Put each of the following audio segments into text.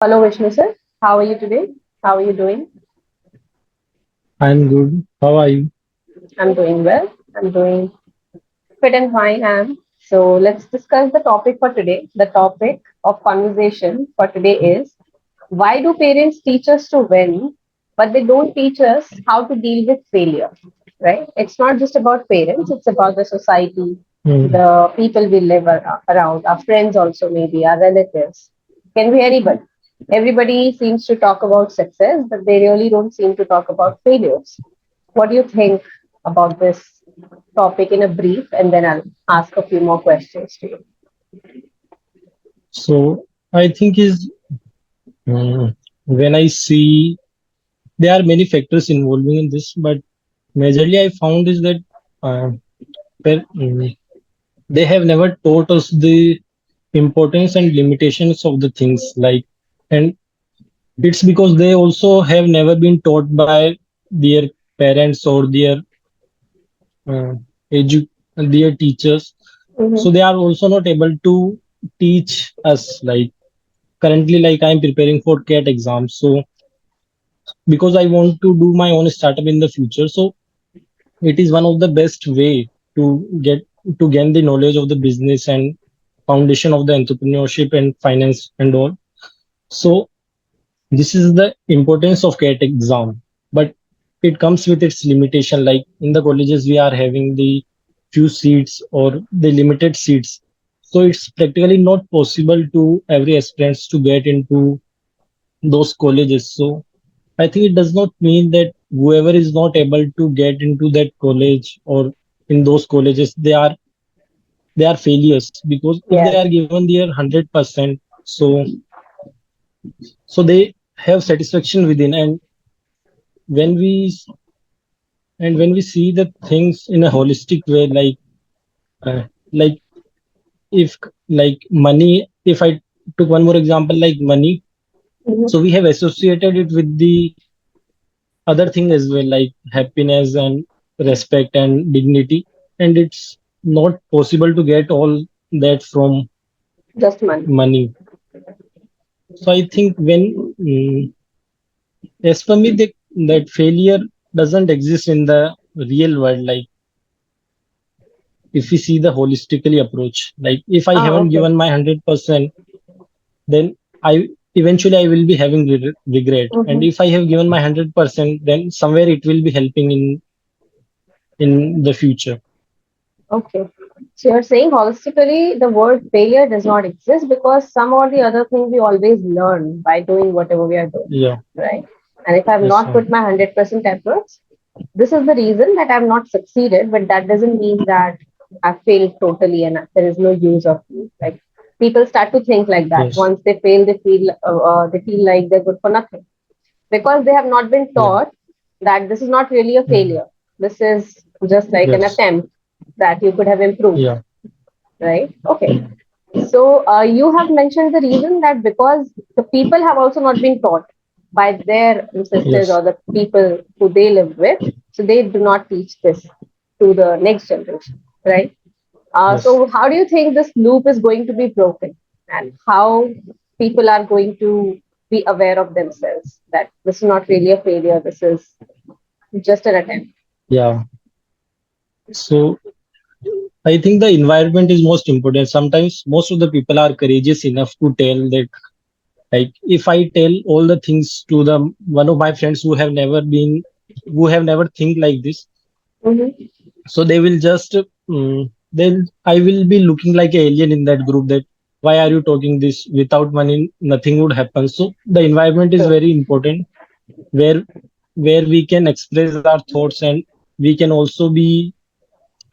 Hello, Vishnu sir. How are you today? How are you doing? I'm good. How are you? I'm doing well. I'm doing fit and fine. So let's discuss the topic for today. The topic of conversation for today is why do parents teach us to win, but they don't teach us how to deal with failure? Right? It's not just about parents, it's about the society, Hmm. the people we live around, our friends also, maybe our relatives. Can be anybody. Everybody seems to talk about success, but they really don't seem to talk about failures. What do you think about this topic in a brief? And then I'll ask a few more questions to you. So I think is when I see there are many factors involving in this, but majorly I found is that uh, they have never taught us the importance and limitations of the things like, and it's because they also have never been taught by their parents or uh, edu- their teachers. So Mm-hmm. they are also not able to teach us like currently like I'm preparing for cat exams, so because I want to do my own startup in the future, so it is one of the best way to get to gain the knowledge of the business and foundation of the entrepreneurship and finance and all. So this is the importance of cat exam, but it comes with its limitation. Like in the colleges we are having the few seats or the limited seats, so it's practically not possible to every aspirants to get into those colleges. So I think it does not mean that whoever is not able to get into that college or in those colleges they are failures, because if they Yes. are given their 100%, so they have satisfaction within. When we when we see the things in a holistic way, uh, like if like money, if I took one more example like money, so Mm-hmm. we have associated it with the other thing as well, like happiness and respect and dignity, and it's not possible to get all that from Just money. money. So I think when as per me that failure doesn't exist in the real world. Like if we see the holistically approach, like if I Ah, haven't okay. given my 100%, then I eventually I will be having regret, and Mm-hmm. if I have given my 100%, then somewhere it will be helping in the future. Okay. So you're saying holistically, the word failure does not exist because some or the other thing we always learn by doing whatever we are doing, Yeah. right? And if I've Yes, not ma'am. put my 100% efforts, this is the reason that I've not succeeded, but that doesn't mean that I've failed totally and there is no use of me. Like people start to think like that. Yes. Once they feel like they're good for nothing because they have not been Yeah. taught that this is not really a Mm. failure. This is just like an Yes. attempt that you could have improved, Yeah. right? Okay. Mm. So you have mentioned the reason that because the people have also not been taught by their ancestors Yes. or the people who they live with, so they do not teach this to the next generation, right? Yes. So how do you think this loop is going to be broken, and how people are going to be aware of themselves that this is not really a failure, this is just an attempt? Yeah. So I think the environment is most important. Sometimes most of the people are courageous enough to tell that, like if I tell all the things to the one of my friends who have never think like this, Mm-hmm. so they will just then I will be looking like an alien in that group, that why are you talking this, without money nothing would happen. So the environment is True. very important, where we can express our thoughts, and we can also be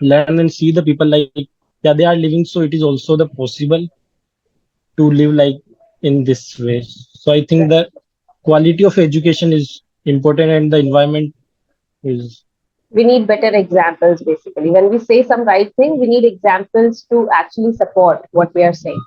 learn and see the people like, yeah, they are living, so it is also the possible to live like in this way. So I think the quality of education is important, and the environment is. We need better examples basically. When we say some right thing, we need examples to actually support what we are saying.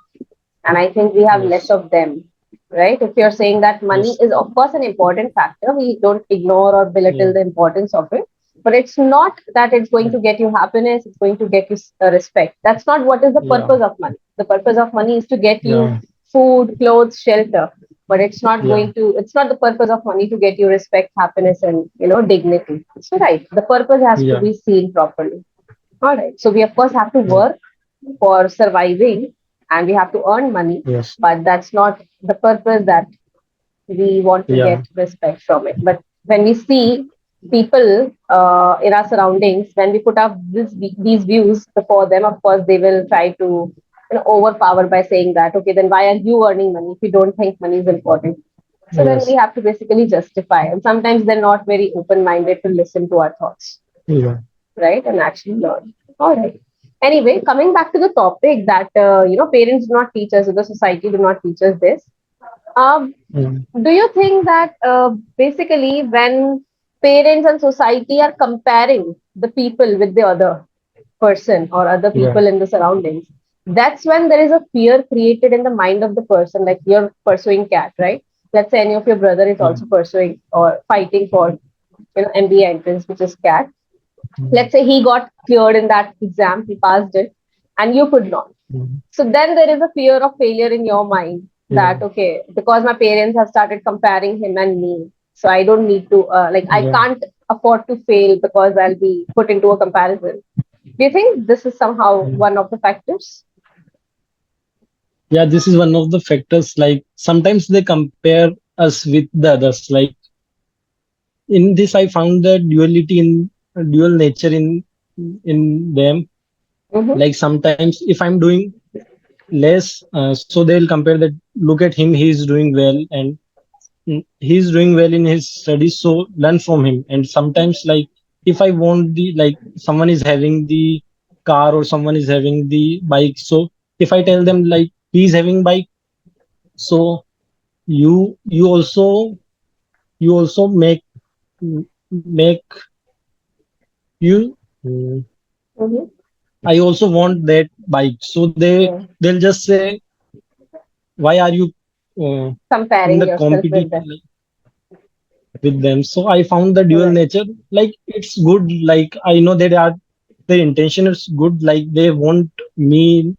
And I think we have less Yes. of them, right? If you're saying that money Yes. is, of course, an important factor, we don't ignore or belittle Yeah. the importance of it. But it's not that it's going Yeah. to get you happiness, it's going to get you respect. That's not what is the Yeah. purpose of money. The purpose of money is to get you Yeah. food, clothes, shelter. But it's not yeah, going to, it's not the purpose of money to get you respect, happiness, and, dignity. So, right, the purpose has to yeah, be seen properly. All right. So, we of course have to yeah, work for surviving and we have to earn money, yes, but that's not the purpose that we want to yeah, get respect from it. But when we see people in our surroundings, when we put up these views before them, of course, they will try to overpower by saying that, okay, then why are you earning money if you don't think money is important? So then we yes, have to basically justify. And sometimes they're not very open minded to listen to our thoughts, yeah, right? And actually learn. All right. Anyway, coming back to the topic that, parents do not teach us, or the society do not teach us this. Um, mm, do you think that basically when parents and society are comparing the people with the other person or other yeah, people in the surroundings, that's when there is a fear created in the mind of the person, like you're pursuing cat, right? Let's say any of your brother is yeah, also pursuing or fighting for MBA entrance, which is cat. mm, Let's say he got cleared in that exam, he passed it, and you could not. mm, So then there is a fear of failure in your mind yeah, that, okay, because my parents have started comparing him and me, so I don't need to, I yeah, can't afford to fail because I'll be put into a comparison. Do you think this is somehow mm. one of the factors? Yeah, this is one of the factors. Like sometimes they compare us with the others. Like in this, I found the duality in dual nature in them. Mm-hmm. Like sometimes if I'm doing less, so they'll compare that. Look at him; he's doing well, and he's doing well in his studies. So learn from him. And sometimes, like if I want the like someone is having the car or someone is having the bike, so if I tell them like he's having bike, so you also make you Mm-hmm. I also want that bike, so Yeah. they'll just say why are you uh, in Comparing the yourself with competitive them. with them. So I found the dual Right. nature, like it's good. Like I know that are their intention is good, like they want me,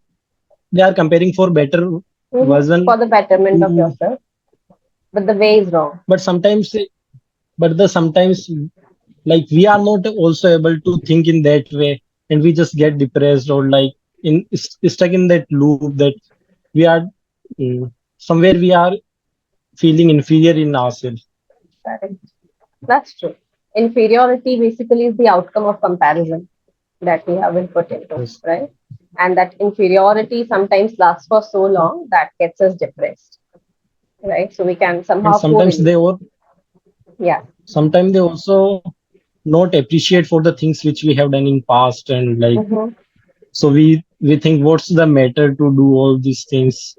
they are comparing for better Mm-hmm. version For the betterment of to, yourself, but the way is wrong. but sometimes, but the sometimes like we are not also able to think in that way, and we just get depressed or like stuck in that loop that we are somewhere we are feeling inferior in ourselves. Correct. That's true. Inferiority basically is the outcome of comparison that we have been put into, Yes. right? And that inferiority sometimes lasts for so long that gets us depressed, right? So we can And somehow sometimes correlate. they or Yeah. sometimes they also not appreciate for the things which we have done in past, and like Mm-hmm. so we think what's the matter to do all these things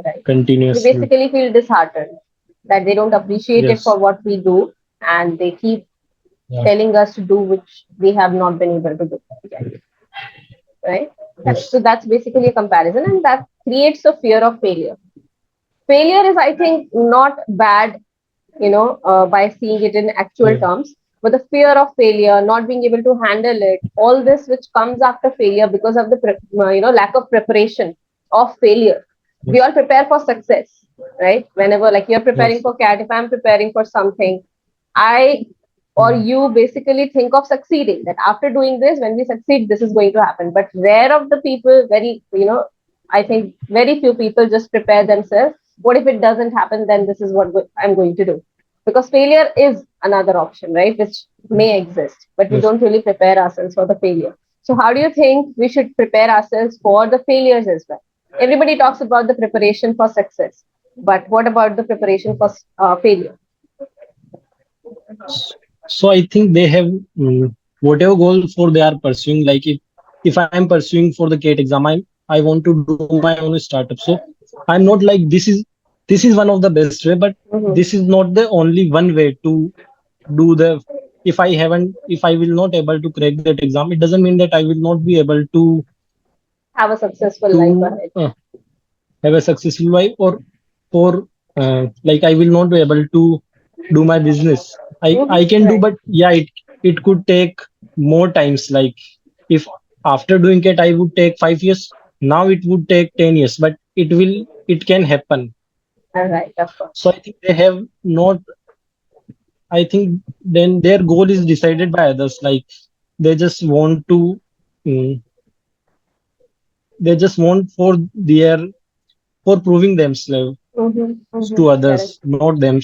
Right. We continuously. basically feel disheartened that they don't appreciate it for Yes. what we do and they keep Yeah. telling us to do which we have not been able to do yet, right? Correct. So Yes. that's basically a comparison and that creates a fear of failure. Failure is, I think, not bad, by seeing it in actual Yeah. terms, but the fear of failure, not being able to handle it, all this which comes after failure because of the lack of preparation of failure. We Yes. all prepare for success, right? Whenever, like, you're preparing Yes. for cat, if I'm preparing for something, I or Mm. you basically think of succeeding, that after doing this, when we succeed, this is going to happen. But rare of the people, very, I think very few people just prepare themselves. What if it doesn't happen? Then this is what I'm going to do. Because failure is another option, right? Which may exist, but we Yes. don't really prepare ourselves for the failure. So, how do you think we should prepare ourselves for the failures as well? Everybody talks about the preparation for success, but what about the preparation for failure? So I think they have whatever goal for they are pursuing. Like if I am pursuing for the CAT exam, I want to do my own startup. So I'm not like this is one of the best way, but this is Mm-hmm. not the only one way to do the. If I will not able to crack that exam, it doesn't mean that I will not be able Have a successful life to ahead. have a successful life, or for like I will not be able to do my business. I Mm-hmm. can do, Right. but yeah, it could take more times. Like if after doing it I would take 5 years, now it would take 10 years, but it will. it can happen. All right, of So course. I think they have not. I think then their goal is decided by others. Like they just want to. mm, they just want for their for proving themselves Mm-hmm, mm-hmm. to Correct. others, not them,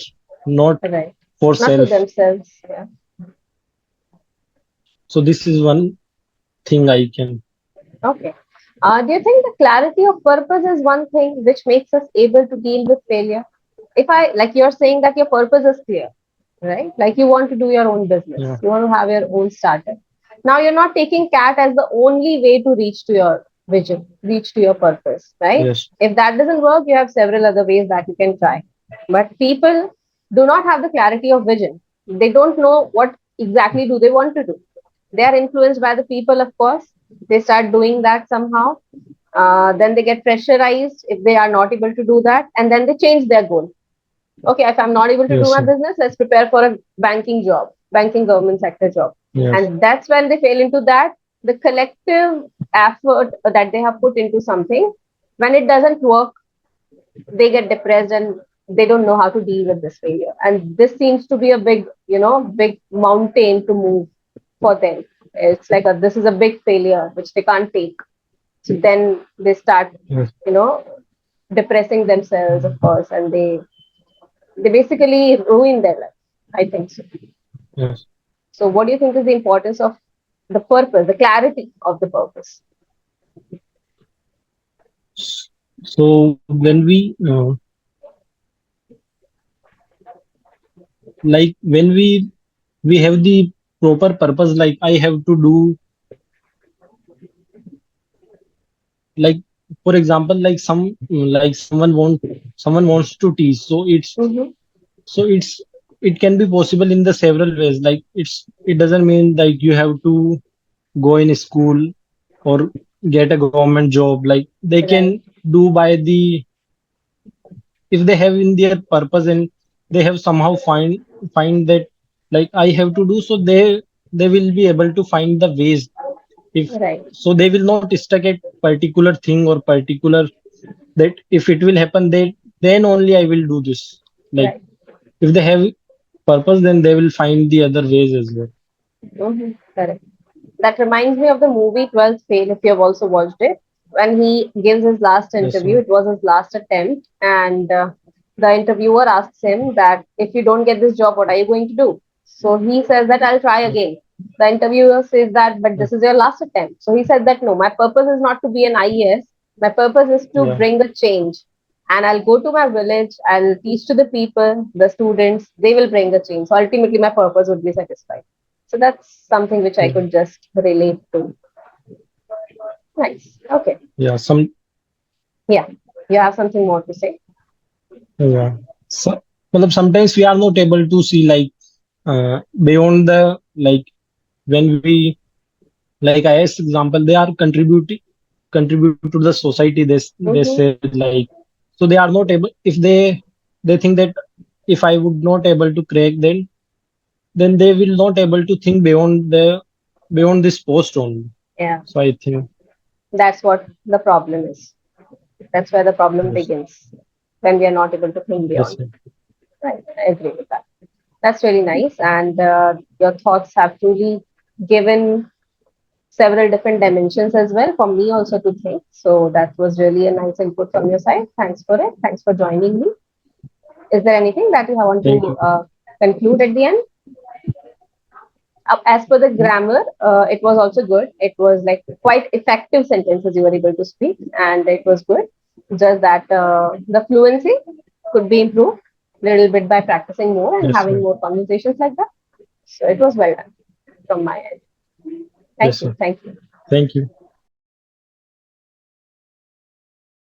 not Right. for Not to self. themselves. Yeah. So this is one thing I can. Okay. Do you think the clarity of purpose is one thing which makes us able to deal with failure? If I, like you're saying that your purpose is clear, right? Like you want to do your own business, Yeah. you want to have your own startup. Now you're not taking CAT as the only way to reach to your vision, reach to your purpose, right? Yes. If that doesn't work, you have several other ways that you can try. But people do not have the clarity of vision. They don't know what exactly do they want to do. They are influenced by the people, of course. They start doing that somehow. Then they get pressurized if they are not able to do that, and then they change their goal. Okay, if I'm not able to do Yes. my business, let's prepare for a banking job, banking government sector job. Yes. And that's when they fail into that. The collective effort that they have put into something, when it doesn't work, they get depressed and they don't know how to deal with this failure. And this seems to be a big, big mountain to move for them. It's like this is a big failure which they can't take. So then they start, Yes. you know, depressing themselves, of course, and they basically ruin their life. I think so. Yes. So, what do you think is the importance of the purpose, the clarity of the purpose? So when when we have the proper purpose, like I have to do, like for example, like like someone wants to teach, so Mm-hmm. it's it can be possible in the several ways. Like it doesn't mean like you have to go in school or get a government job. Like they Right, can do by the, if they have in their purpose and they have somehow find that like I have to do, so they will be able to find the ways. If right, so they will not stuck at particular thing or particular, that if it will happen, they then only I will do this. Like right. if they have purpose, then they will find the other ways as well. Mm-hmm. Correct. That reminds me of the movie 12th Fail, if you have also watched it. When he gives his last Yes, interview, it was his last attempt, and the interviewer asks him that if you don't get this job, what are you going to do? So he says that I'll try yes, again. The interviewer says that, but this is your last attempt. So he said that no, my purpose is not to be an IES. My purpose is to yeah, bring a change. And I'll go to my village, I'll teach to the people, the students, they will bring a change. So ultimately, my purpose would be satisfied. So that's something which I yeah, could just relate to. Nice. Okay. yeah. Yeah. You have something more to say? Yeah. So मतलब sometimes we are not able to see like beyond the, like when we, like I as example, they are contribute to the society. They Mm-hmm. said like, so they are not able, if they think that if I would not able to crack, then they will not able to think beyond this post only. Yeah. So I think That's what the problem is. That's where the problem yes, begins when we are not able to think yes, beyond it. Right. I agree with that. That's really nice. And your thoughts have truly given several different dimensions as well for me also to think. So that was really a nice input from your side. Thanks for it. Thanks for joining me. Is there anything that you want thank you. to conclude at the end? As per the grammar, it was also good. It was like quite effective sentences you were able to speak, and it was good. Just that the fluency could be improved a little bit by practicing more and Yes, having sir. more conversations like that. So it was well done from my end. Yes, Thank you. sir. Thank you. Thank you.